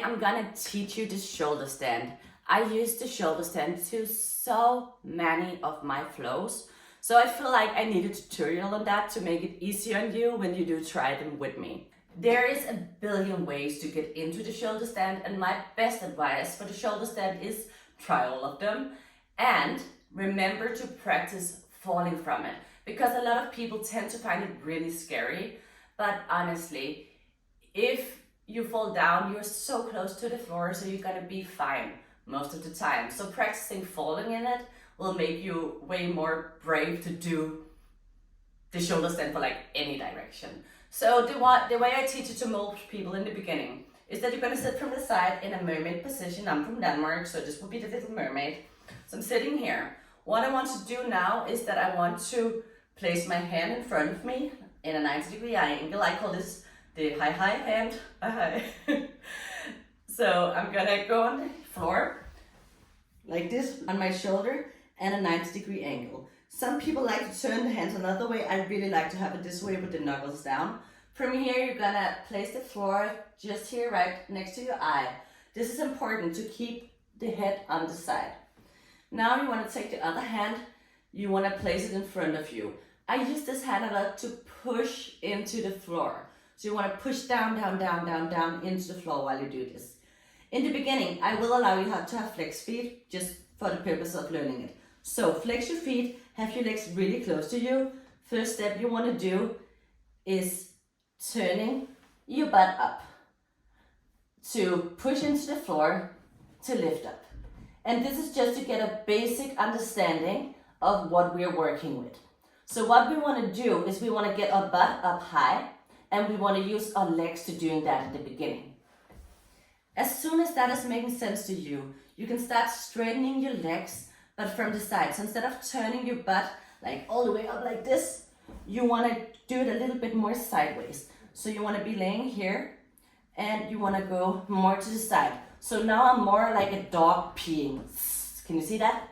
I'm gonna teach you the shoulder stand. I use the shoulder stand to so many of my flows. So I feel like I need a tutorial on that to make it easier on you when you do try them with me. There is a billion ways to get into the shoulder stand, and my best advice for the shoulder stand is try all of them and remember to practice falling from it, because a lot of people tend to find it really scary. But honestly, if you fall down, you're so close to the floor, so you're gonna be fine most of the time. So practicing falling in it will make you way more brave to do the shoulder stand for like any direction. So the way I teach it to most people in the beginning is that you're gonna sit from the side in a mermaid position. I'm from Denmark, so this will be the little mermaid. So I'm sitting here. What I want to do now is that I want to place my hand in front of me in a 90-degree angle. I call this the high hand. So I'm gonna go on the floor like this on my shoulder and a 90-degree angle. Some people like to turn the hands another way. I really like to have it this way with the knuckles down. From here, you're gonna place the floor just here, right next to your eye. This is important to keep the head on the side. Now you wanna take the other hand, you wanna place it in front of you. I use this hand a lot to push into the floor. So you want to push down, down, down, down, down into the floor while you do this. In the beginning, I will allow you to have flex feet just for the purpose of learning it. So flex your feet, have your legs really close to you. First step you want to do is turning your butt up to push into the floor to lift up. And this is just to get a basic understanding of what we're working with. So what we want to do is we want to get our butt up high, and we want to use our legs to doing that at the beginning. As soon as that is making sense to you, you can start straightening your legs, but from the side. So instead of turning your butt like all the way up like this, you want to do it a little bit more sideways. So you want to be laying here, and you want to go more to the side. So now I'm more like a dog peeing. Can you see that?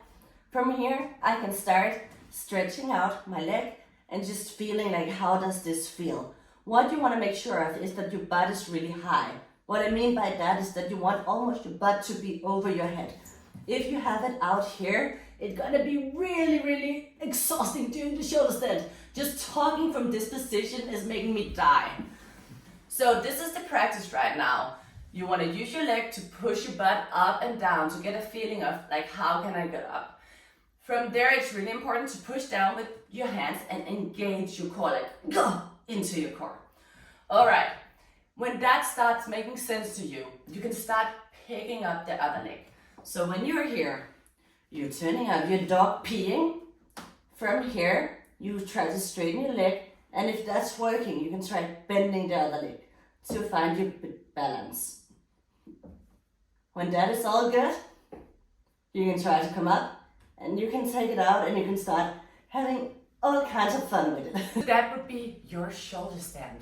From here, I can start stretching out my leg and just feeling like, how does this feel? What you want to make sure of is that your butt is really high. What I mean by that is that you want almost your butt to be over your head. If you have it out here, it's gonna be really, really exhausting doing the shoulder stand. Just talking from this position is making me die. So this is the practice right now. You want to use your leg to push your butt up and down to get a feeling of like, how can I get up? From there, it's really important to push down with your hands and engage your core, like go into your core. All right, when that starts making sense to you, you can start picking up the other leg. So when you're here, you're turning up, your dog peeing. From here, you try to straighten your leg, and if that's working, you can try bending the other leg to find your balance. When that is all good, you can try to come up, and you can take it out, and you can start having all kinds of fun with it. That would be your shoulder stand.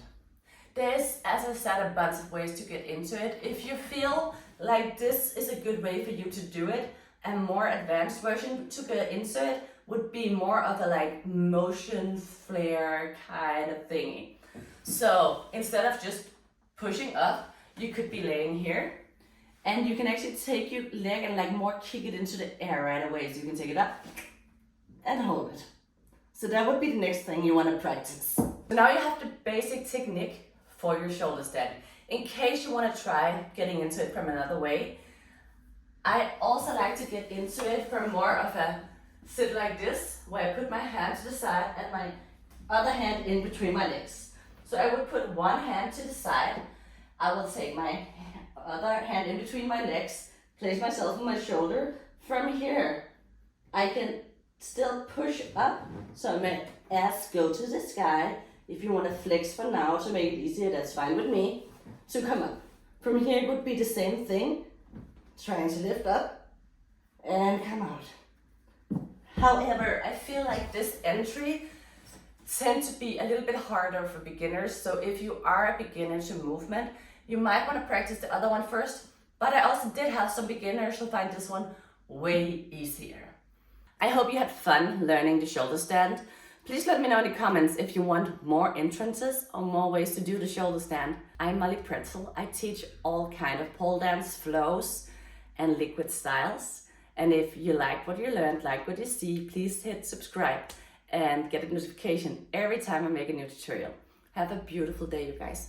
There's, as I said, a bunch of ways to get into it. If you feel like this is a good way for you to do it, a more advanced version to get into it would be more of a like motion flare kind of thingy. So instead of just pushing up, you could be laying here, and you can actually take your leg and like more kick it into the air right away. So you can take it up and hold it. So that would be the next thing you want to practice. So now you have the basic technique for your shoulder stand. In case you want to try getting into it from another way, I also like to get into it from more of a sit like this, where I put my hand to the side and my other hand in between my legs. So I would put one hand to the side, I will take my other hand in between my legs, place myself on my shoulder. From here, I can still push up, so my ass go to the sky. If you want to flex for now to make it easier, that's fine with me. So come up. From here it would be the same thing, trying to lift up and come out. However, I feel like this entry tends to be a little bit harder for beginners. So if you are a beginner to movement, you might want to practice the other one first. But I also did have some beginners who find this one way easier. I hope you had fun learning the shoulder stand. Please let me know in the comments if you want more entrances or more ways to do the shoulder stand. I'm Molly Pretzel. I teach all kind of pole dance flows and liquid styles. And if you like what you learned, like what you see, please hit subscribe and get a notification every time I make a new tutorial. Have a beautiful day, you guys.